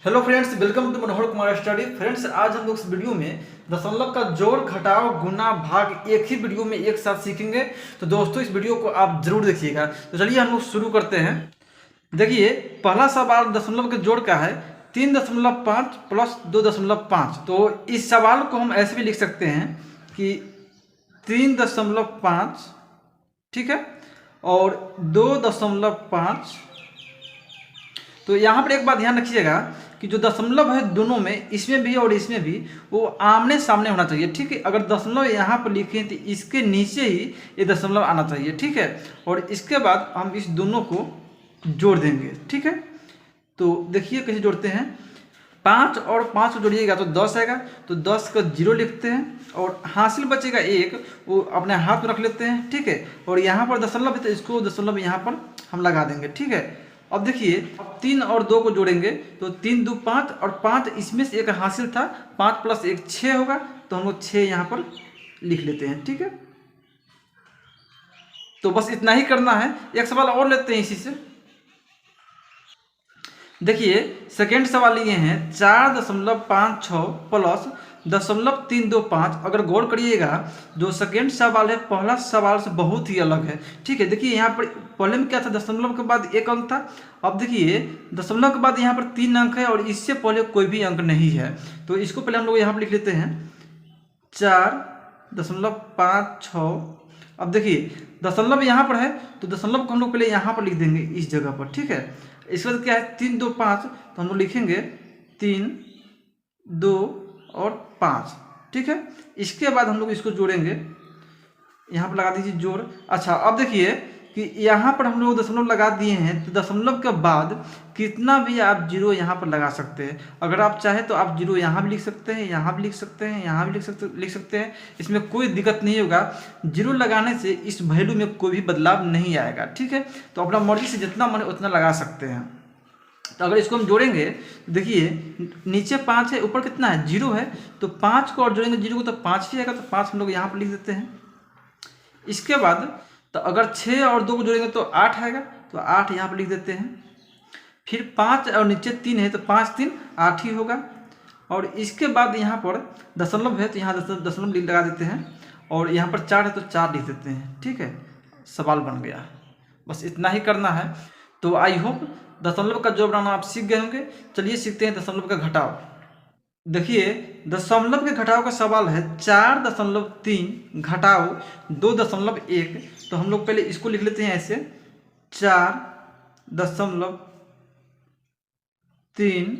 Hello friends, welcome to Manohar Kumar study. Friends, आज हम लोग इस वीडियो में दशमलव का जोड़, घटाव, गुना, भाग एक ही वीडियो में एक साथ सीखेंगे। तो दोस्तों, इस वीडियो को आप जरूर देखिएगा। तो चलिए हम लोग शुरू करते हैं। देखिए, पहला सवाल दशमलव के जोड़ का है 3.5 प्लस 2.5। तो इस सवाल को हम ऐसे भी लिख सकते हैं कि 3.5, ठीक है, और 2.5। तो यहाँ पर एक बात ध्यान रखिएगा कि जो दशमलव है दोनों में, इसमें भी और इसमें भी, वो आमने सामने होना चाहिए, ठीक है। अगर दशमलव यहाँ पर लिखें तो इसके नीचे ही ये दशमलव आना चाहिए, ठीक है। और इसके बाद हम इस दोनों को जोड़ देंगे, ठीक है। तो देखिए कैसे जोड़ते हैं। 5 और 5 को जोड़िएगा तो 10 आएगा, तो 10 का 0 लिखते हैं और हासिल बचेगा 1, वो अपने हाथ में रख लेते हैं, ठीक है। और यहाँ पर दशमलव है तो इसको दशमलव यहाँ पर हम लगा देंगे, ठीक है। अब देखिए, अब 3 और 2 को जोड़ेंगे तो 3 2 5 और 5 इसमें से एक हासिल था, 5 प्लस 1 6 होगा, तो हम लोग 6 यहाँ पर लिख लेते हैं, ठीक है। तो बस इतना ही करना है। एक सवाल और लेते हैं इसी से। देखिए, सेकेंड सवाल ये हैं 4.56 प्लस 0.325। अगर गौर करिएगा, जो सेकेंड सवाल है पहला सवाल से बहुत ही अलग है, ठीक है। देखिए यहाँ पर पहले में क्या था, दशमलव के बाद 1 अंक था। अब देखिए, दशमलव के बाद यहाँ पर 3 अंक है और इससे पहले कोई भी अंक नहीं है। तो इसको पहले हम लोग यहाँ पर लिख लेते हैं 4.56। अब देखिए, दशमलव यहाँ पर है तो दशमलव को हम लोग पहले यहाँ पर लिख देंगे इस जगह पर, ठीक है। इसके बाद क्या है 3 2 5, तो हम लोग लिखेंगे 3 2 और 5, ठीक है। इसके बाद हम लोग इसको जोड़ेंगे, यहाँ पर लगा दीजिए जोड़। अच्छा, अब देखिए कि यहाँ पर हम लोग दशमलव लगा दिए हैं, तो दशमलव के बाद कितना भी आप जीरो यहाँ पर लगा सकते हैं। अगर आप चाहें तो आप जीरो यहाँ भी लिख सकते हैं, यहाँ भी लिख सकते हैं, यहाँ भी लिख सकते हैं। इसमें कोई दिक्कत नहीं होगा। जीरो लगाने से इस वैल्यू में कोई भी बदलाव नहीं आएगा, ठीक है। तो अपना मर्जी से जितना मन उतना लगा सकते हैं। तो अगर इसको हम जोड़ेंगे, देखिए नीचे 5 है, ऊपर कितना है 0 है, तो 5 को और जोड़ेंगे 0 को तो 5 ही आएगा, तो 5 हम लोग यहाँ पर लिख देते हैं। इसके बाद तो अगर 6 और 2 को जोड़ेंगे तो 8 आएगा, तो 8 यहाँ पर लिख देते हैं। फिर 5 और नीचे 3 है तो 5 3 8 ही होगा। और इसके बाद यहाँ पर दशमलव है तो यहाँ दशमलव लगा देते हैं, और यहाँ पर 4 है तो 4 लिख देते हैं, ठीक है। सवाल बन गया। बस इतना ही करना है। तो आई होप दशमलव का जोड़ बनाना आप सीख गए होंगे। चलिए सीखते हैं दशमलव का घटाव। देखिए, दशमलव के घटाव का सवाल है 4.3 घटाव 2.1। तो हम लोग पहले इसको लिख लेते हैं ऐसे 4.3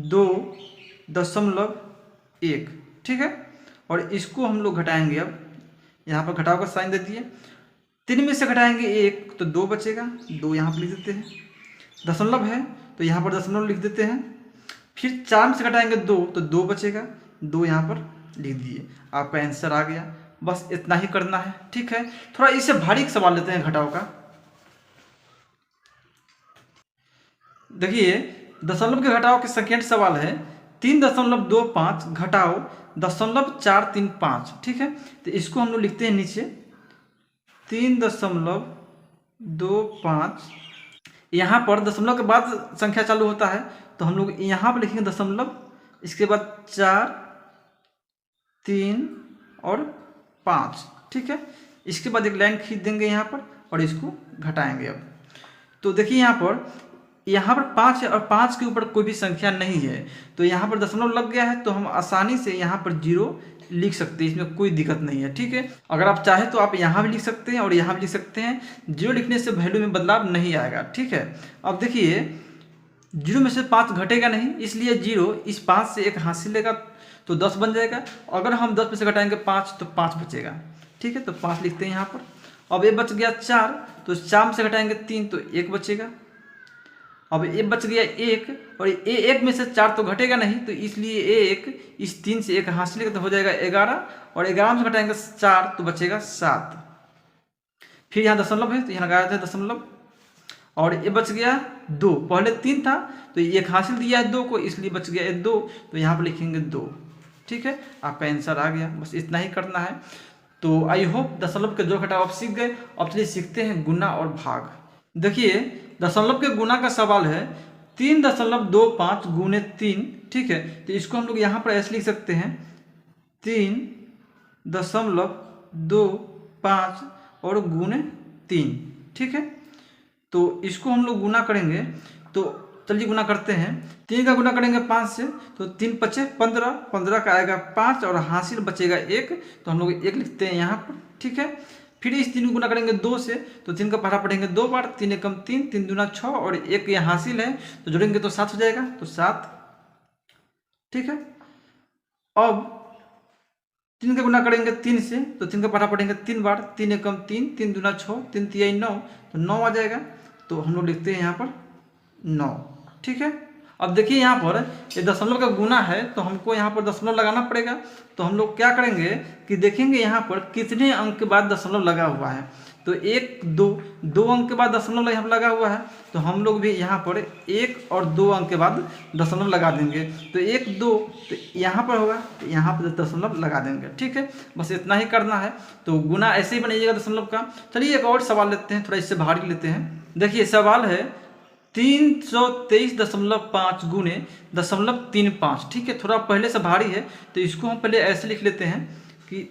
2.1, ठीक है। और इसको हम लोग घटाएंगे। अब यहाँ पर घटाव का साइन दे दिए, 3 में से घटाएंगे 1 तो 2 बचेगा, 2 यहाँ पर लिख देते हैं। दशमलव है तो यहाँ पर दशमलव लिख देते हैं। फिर 4 में से घटाएंगे 2 तो 2 बचेगा, 2 यहाँ पर लिख दिए। आपका आंसर आ गया। बस इतना ही करना है, ठीक है। थोड़ा इससे भारी सवाल लेते हैं घटाव का। देखिए, दशमलव के घटाव के सेकेंड सवाल है 3.25 घटाव 0.435, ठीक है। तो इसको हम लोग लिखते हैं नीचे 3.25। यहाँ पर दशमलव के बाद संख्या चालू होता है, तो हम लोग यहाँ पर लिखेंगे दशमलव, इसके बाद 4 3 और 5, ठीक है। इसके बाद एक लाइन खींच देंगे यहाँ पर और इसको घटाएंगे। अब तो देखिए यहाँ पर 5 है और 5 के ऊपर कोई भी संख्या नहीं है, तो यहाँ पर दशमलव लग गया है, तो हम आसानी से यहाँ पर 0 लिख सकते हैं। इसमें कोई दिक्कत नहीं है, ठीक है। अगर आप चाहें तो आप यहाँ भी लिख सकते हैं और यहाँ भी लिख सकते हैं। 0 लिखने से वैल्यू में बदलाव नहीं आएगा, ठीक है। अब देखिए, 0 में से 5 घटेगा नहीं, इसलिए 0 इस 5 से एक हासिल लेगा तो 10 बन जाएगा। अगर हम 10 में से घटाएंगे 5 तो 5 बचेगा, ठीक है। तो 5 लिखते हैं यहाँ पर। अब ये बच गया 4, तो 4 में से घटाएंगे 3 तो 1 बचेगा। अब ये बच गया 1, और ये 1 में से 4 तो घटेगा नहीं, तो इसलिए 1 इस 3 से एक हासिल लेगा तो हो जाएगा 11, और 11 में से घटाएंगे 4 तो बचेगा 7। फिर यहाँ दशमलव है तो यहाँ लगाया था दशमलव, और ये बच गया 2। पहले 3 था तो ये एक हासिल दिया है 2 को, इसलिए बच गया 2, तो यहाँ पर लिखेंगे 2, ठीक है। आपका आंसर आ गया। बस इतना ही करना है। तो आई होप दशमलव के जोड़ घटाव आप सीख गए। अब चलिए सीखते हैं गुना और भाग। देखिए, दशमलव के गुना का सवाल है 3.25 गुने 3, ठीक है। तो इसको हम लोग यहाँ पर ऐसे लिख सकते हैं 3.25 और गुने 3, ठीक है। तो इसको हम लोग गुना करेंगे, तो चलिए गुना करते हैं। 3 का गुना करेंगे 5 से, तो 3 पचे 15, 15 का आएगा 5 और हासिल बचेगा 1, तो हम लोग 1 लिखते हैं यहाँ पर, ठीक है। फिर इस 3 को गुना करेंगे 2 से, तो 3 का पहला पढ़ेंगे 2 बार, 3 एकम 3, 3 दूना 6 और 1 ये हासिल है, तो जोड़ेंगे तो 7 हो जाएगा, तो 7, ठीक है। अब 3 का गुना करेंगे 3 से, तो 3 का पढ़ा पढ़ेंगे 3 बार, 3 एकम 3, 3 दूना 6, 3 तिहाई 9, तो 9 आ जाएगा, तो हम लोग लिखते हैं यहाँ पर 9, ठीक है। अब देखिए यहाँ पर ये दशमलव का गुना है, तो हमको यहाँ पर दशमलव लगाना पड़ेगा। तो हम लोग क्या करेंगे कि देखेंगे यहाँ पर कितने अंक के बाद दशमलव लगा हुआ है, तो 1 2 अंक के बाद दशमलव यहाँ पर लगा हुआ है, तो हम लोग भी यहाँ पर 1 और 2 अंक के बाद दशमलव लगा देंगे। तो 1 2 तो यहाँ पर होगा, तो यहाँ पर दशमलव लगा देंगे, ठीक है। बस इतना ही करना है, तो गुना ऐसे ही बनाइएगा दशमलव का। चलिए एक और सवाल लेते हैं, थोड़ा इससे भारी लेते हैं। देखिए सवाल है 323.5 गुने 0.35, ठीक है। थोड़ा पहले से भारी है, तो इसको हम पहले ऐसे लिख लेते हैं कि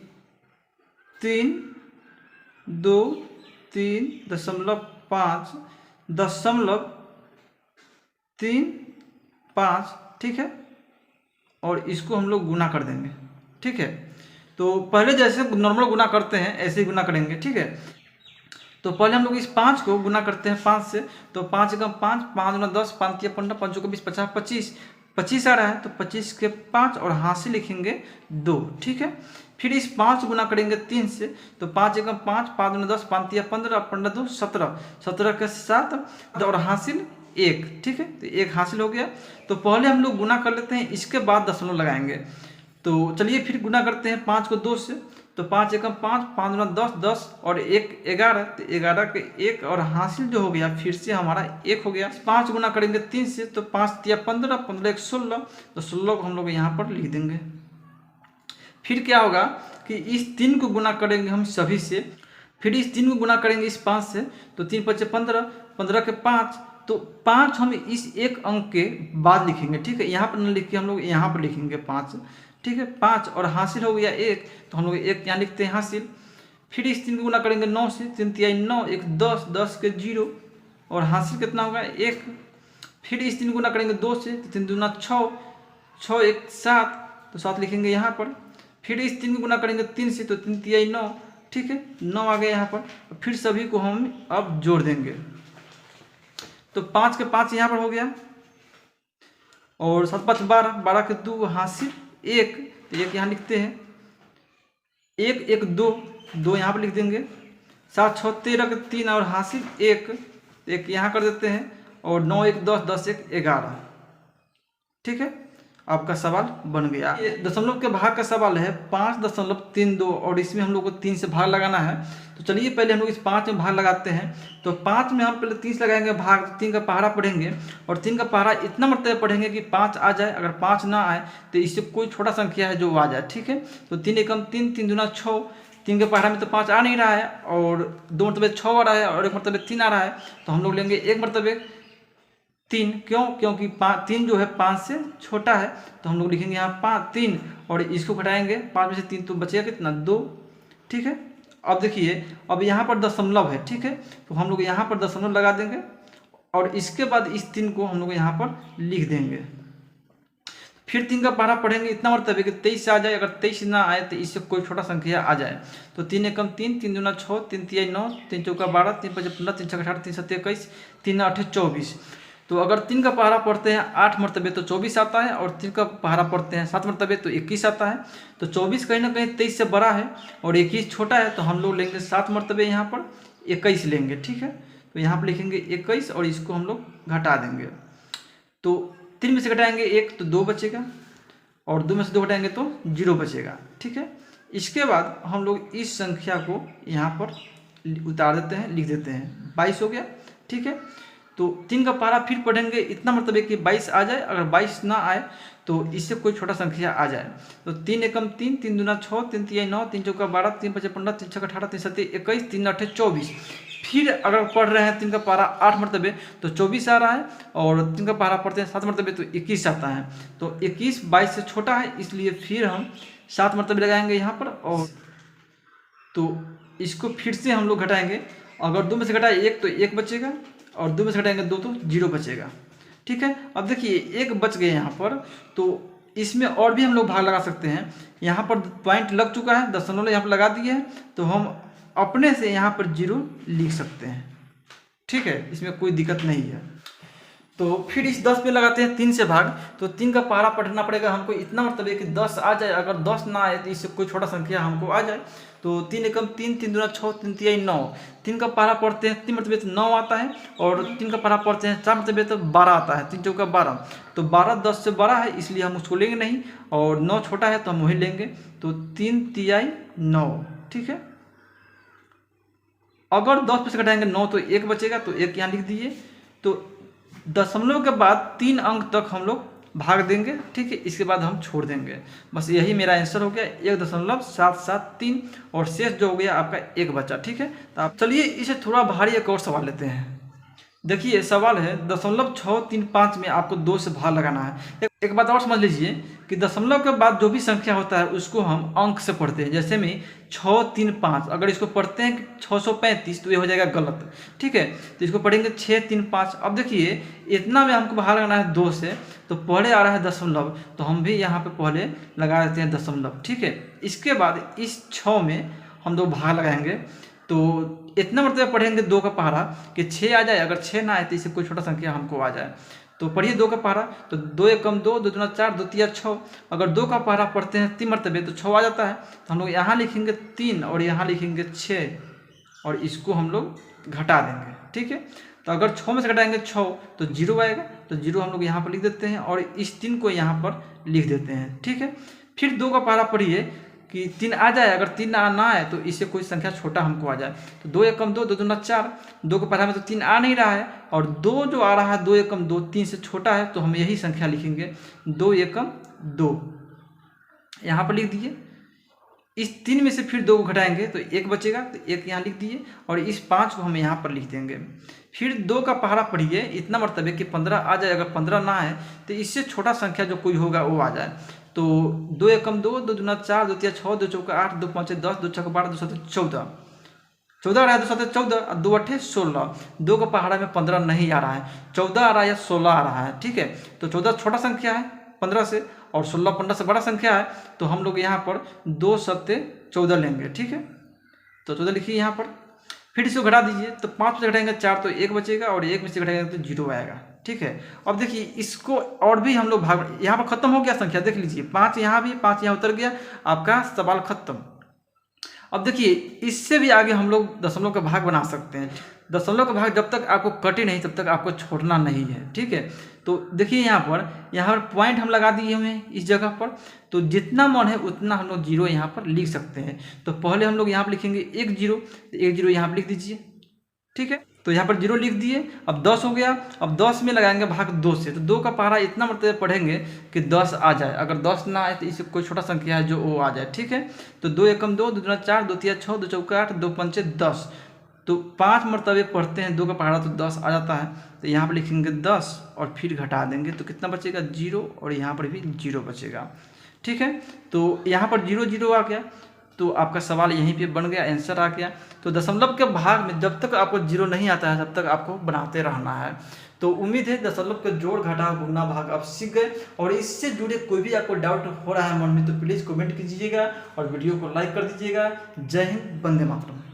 3 2 3.5 0.35, ठीक है। और इसको हम लोग गुना कर देंगे, ठीक है। तो पहले जैसे नॉर्मल गुना करते हैं ऐसे ही गुना करेंगे, ठीक है। तो पहले हम लोग इस 5 को गुना करते हैं 5 से, तो 5 एकम 5, 5 दूना 10, 5 तिया 15, 5 चौका 20, 50 25, 25 आ रहा है, तो 25 के 5 और हासिल लिखेंगे 2, ठीक है। फिर इस 5 गुना करेंगे 3 से, तो 5 एकम 5, 5 दूना 10, 5 तिया 15, 15 2 17, 17 के 7 और हासिल 1, ठीक है। तो 1 हासिल हो गया। तो पहले हम लोग गुना कर लेते हैं, इसके बाद दशमलव लगाएंगे। तो चलिए फिर गुना करते हैं 5 को 2 से, तो 5 एकम 5, 5 दूना 10, 10 और 1 11, तो 11 के 1 और हासिल जो हो गया फिर से हमारा 1 हो गया। 5 गुना करेंगे 3 से, तो 5 तिया 15, 15 1 16, तो 16 को हम लोग यहाँ पर लिख देंगे। फिर क्या होगा कि इस 3 को गुना करेंगे हम सभी से, फिर इस 3 को गुना करेंगे इस 5 से, तो 3 5 15, 15 के 5, तो 5 हम इस एक अंक के बाद लिखेंगे, ठीक है। यहाँ पर न लिख के हम लोग यहाँ पर लिखेंगे 5, ठीक है। 5 और हासिल हो गया 1, तो हम लोग 1 यहाँ लिखते हैं हासिल। फिर इस 3 को गुना करेंगे 9 से, 3 तिहाई 9, 1 10, 10 के 0 और हासिल कितना होगा 1। फिर इस 3 को गुना करेंगे 2 से, तो 3 दूना 6, 6 1 7, तो 7 लिखेंगे यहाँ पर। फिर इस 3 को गुना करेंगे 3 से, तो 3 तिहाई 9, ठीक है, 9 आ गया यहाँ पर। फिर सभी को हम अब जोड़ देंगे, तो 5 के 5 यहाँ पर हो गया और 7 5 12, 12 के 2 हासिल 1, तो 1 यहाँ लिखते हैं, 1 1 2, 2 यहाँ पर लिख देंगे। 7 6 13 के 3 और हासिल 1, 1 यहाँ कर देते हैं और 9 1 10, 10 1 11, ठीक है। आपका सवाल बन गया। ये दशमलव के भाग का सवाल है 5.32 और इसमें हम लोग को 3 से भाग लगाना है। तो चलिए पहले हम लोग इस 5 में भाग लगाते हैं। तो 5 में हम पहले 3 से लगाएंगे भाग, 3 का पहाड़ा पढ़ेंगे और 3 का पहाड़ा इतना मरतबा पढ़ेंगे कि 5 आ जाए। अगर 5 ना आए तो इससे कोई छोटा संख्या है जो आ जाए, ठीक है। तो 3 एकम 3, 3 दूना 6, 3 के पहाड़ा में तो 5 आ नहीं रहा है और 2 मरतबे 6 आ रहा है और 1 मरतबे 3 आ रहा है, तो हम लोग लेंगे 1 मरतबे 3। क्यों? क्योंकि 3 जो है 5 से छोटा है, तो हम लोग लिखेंगे यहाँ 5 3 और इसको घटाएंगे 5 में से 3 तो बचेगा कितना 2, ठीक है। अब देखिए अब यहाँ पर दशमलव है, ठीक है, तो हम लोग यहाँ पर दशमलव लगा देंगे और इसके बाद इस 3 को हम लोग यहाँ पर लिख देंगे। फिर 3 का पहाड़ा पढ़ेंगे इतना मरतबे कि 23 आ जाए। अगर 23 ना आए तो इससे कोई छोटा संख्या आ जाए। तो 3 एकम 3, 3 दूना 6, 3 तिहाई 9, 3 चौका 12, 3 5 15, 3 6 18, 3 7 21, 3 8 24। तो अगर 3 का पहाड़ा पढ़ते हैं 8 मरतबे तो 24 आता है और 3 का पहाड़ा पढ़ते हैं 7 मरतबे तो 21 आता है। तो 24 कहीं ना कहीं 23 से बड़ा है और 21 छोटा है, तो हम लोग लेंगे 7 मरतबे यहाँ पर 21 लेंगे, ठीक है। तो यहाँ पर लिखेंगे 21 और इसको हम लोग घटा देंगे। तो 3 में से घटाएंगे 1 तो 2 बचेगा और 2 में से 2 घटाएंगे तो 0 बचेगा, ठीक है। इसके बाद हम लोग इस संख्या को यहाँ पर उतार देते हैं, लिख देते हैं 22 हो गया, ठीक है। तो 3 का पहाड़ा फिर पढ़ेंगे इतना मतलब कि 22 आ जाए। अगर 22 ना आए तो इससे कोई छोटा संख्या आ जाए। तो 3 एकम 3, 3 दूना 6, 3 तिहाई 9, 3 चौका 12, 3 5 15, 3 6 18, 3 7 21, 3 8 24। फिर अगर पढ़ रहे हैं 3 का पारा 8 मरतबे तो 24 आ रहा है, और 3 का पारा पढ़ते हैं 7 मरतबे तो 21 आता है। तो 21 22 से छोटा है, इसलिए फिर हम 7 मरतबे लगाएंगे यहाँ पर, और तो इसको फिर से हम लोग घटाएंगे। अगर 2 में से घटाए 1 तो 1 बचेगा, और 2 में से घटाएंगे 2 तो 0 बचेगा। ठीक है, अब देखिए 1 बच गए यहाँ पर, तो इसमें और भी हम लोग भाग लगा सकते हैं। यहाँ पर पॉइंट लग चुका है, दशमलव यहाँ पर लगा दिए हैं, तो हम अपने से यहाँ पर 0 लिख सकते हैं। ठीक है, इसमें कोई दिक्कत नहीं है। तो फिर इस 10 में लगाते हैं 3 से भाग, तो 3 का पारा पढ़ना पड़ेगा हमको इतना मतलब कि 10 आ जाए। अगर 10 ना आए तो इससे कोई छोटा संख्या हमको आ जाए। तो 3 एकम 3, 3 दूना 6, 3 तिहाई 9। 3 का पारा पढ़ते हैं 3 मरतबे तो 9 आता है, और 3 का पारा पढ़ते हैं 4 मरतबे तो 12 आता है। 3 चौका 12, तो 12 10 से बड़ा है, इसलिए हम उसको लेंगे नहीं, और 9 छोटा है तो हम वही लेंगे। तो 3 तिहाई 9। ठीक है, अगर 10 में से घटाएंगे 9 तो 1 बचेगा, तो 1 यहाँ लिख दीजिए। तो दशमलव के बाद 3 अंक तक हम लोग भाग देंगे। ठीक है, इसके बाद हम छोड़ देंगे। बस यही मेरा आंसर हो गया 1.773, और शेष जो हो गया आपका 1 बचा। ठीक है, तो आप चलिए इसे थोड़ा भारी एक और सवाल लेते हैं। देखिए सवाल है 0.635 में आपको 2 से भाग लगाना है। एक बात और समझ लीजिए कि दशमलव के बाद जो भी संख्या होता है उसको हम अंक से पढ़ते हैं। जैसे में 635, अगर इसको पढ़ते हैं 635 तो ये हो जाएगा गलत। ठीक है, तो इसको पढ़ेंगे 635। अब देखिए इतना में हमको भाग लगाना है 2 से, तो पहले आ रहा है दशमलव, तो हम भी यहाँ पे पहले लगा देते हैं दशमलव। ठीक है, इसके बाद इस 6 में हम 2 भाग लगाएंगे, तो इतना मतलब पढ़ेंगे 2 का पहाड़ा कि 6 आ जाए। अगर 6 ना आए तो इससे कोई छोटा संख्या हमको आ जाए। तो पढ़िए 2 का पहाड़ा, तो 2 एकम 2, 2 दूना 4, 2 तिया 6। अगर 2 का पहाड़ा पढ़ते हैं 3 मरतबे तो 6 आ जाता है। तो हम लोग यहाँ लिखेंगे 3 और यहाँ लिखेंगे 6, और इसको हम लोग घटा देंगे। ठीक है, तो अगर 6 में से घटाएंगे 6 तो 0 आएगा, तो 0 हम लोग यहाँ पर लिख देते हैं, और इस 3 को यहाँ पर लिख देते हैं। ठीक है, फिर 2 का पहाड़ा पढ़िए कि 3 आ जाए। अगर 3 ना आए तो इससे कोई संख्या छोटा हमको आ जाए। तो 2 एकम 2, 2 दूना 4। 2 के पहला में तो 3 आ नहीं रहा है, और 2 जो आ रहा है 2 एकम 2 3 से छोटा है, तो हम यही संख्या लिखेंगे 2 एकम 2, यहाँ पर लिख दिए। इस 3 में से फिर 2 को घटाएंगे तो 1 बचेगा, तो 1 यहाँ लिख दिए, और इस 5 को हम यहाँ पर लिख देंगे। फिर 2 का पहाड़ा पढ़िए इतना मरतबे कि 15 आ जाए। अगर 15 ना आए तो इससे छोटा संख्या जो कोई होगा वो आ जाए। तो 2 एकम 2, 2 दूना 4, 2 तिया 6, 2 चौका 8, 2 पंचे 10, 2 छक्का 12, 2 सत्ते 14। 14 आ रहा है, 2 सत्ते 14, 2 अट्ठे 16। 2 का पहाड़ा में 15 नहीं आ रहा है, 14 आ रहा है या 16 आ रहा है। ठीक है, तो 14 छोटा संख्या है 15 से, और 16 15 से बड़ा संख्या है। तो हम लोग यहाँ पर 2 सत्ते 14 लेंगे। ठीक है, तो 14 लिखिए यहाँ पर। फिर इसको घटा दीजिए, तो 5 से घटाएंगे 4 तो 1 बचेगा, और 1 में से घटाएंगे तो 0 आएगा। ठीक है, अब देखिए इसको और भी हम लोग भाग, यहाँ पर खत्म हो गया संख्या। देख लीजिए 5 यहाँ भी, 5 यहाँ उतर गया, आपका सवाल खत्म। अब देखिए इससे भी आगे हम लोग दशमलव का भाग बना सकते हैं। दशमलव का भाग जब तक आपको कटे नहीं तब तक आपको छोड़ना नहीं है। ठीक है, तो देखिए यहाँ पर पॉइंट हम लगा दिए हुए हैं इस जगह पर। तो जितना मन है उतना हम लोग 0 यहाँ पर लिख सकते हैं। तो पहले हम लोग यहाँ पर लिखेंगे 1 0, तो 1 0 यहाँ पर लिख दीजिए। ठीक है, तो यहाँ पर 0 लिख दिए। अब 10 हो गया, अब 10 में लगाएंगे भाग 2 से, तो 2 का पहाड़ा इतना मतलब पढ़ेंगे कि 10 आ जाए। अगर 10 ना आए तो इससे कोई छोटा संख्या है जो वो आ जाए। ठीक है, तो 2 एकम 2, 2 दूना 4, 2 तिया 6, 2 चौका 8, 2 पंचे 10। तो 5 मरतबे पढ़ते हैं 2 का पहाड़ा तो 10 आ जाता है। तो यहाँ पर लिखेंगे 10 और फिर घटा देंगे, तो कितना बचेगा 0, और यहाँ पर भी 0 बचेगा। ठीक है, तो यहाँ पर 0 0 आ गया, तो आपका सवाल यहीं पे बन गया, आंसर आ गया। तो दशमलव के भाग में जब तक आपको 0 नहीं आता है तब तक आपको बनाते रहना है। तो उम्मीद है दशमलव के जोड़ घटाव गुणा भाग आप सीख गए, और इससे जुड़े कोई भी आपको डाउट हो रहा है मन में तो प्लीज़ कमेंट कीजिएगा और वीडियो को लाइक कर दीजिएगा। जय हिंद, वंदे मातरम।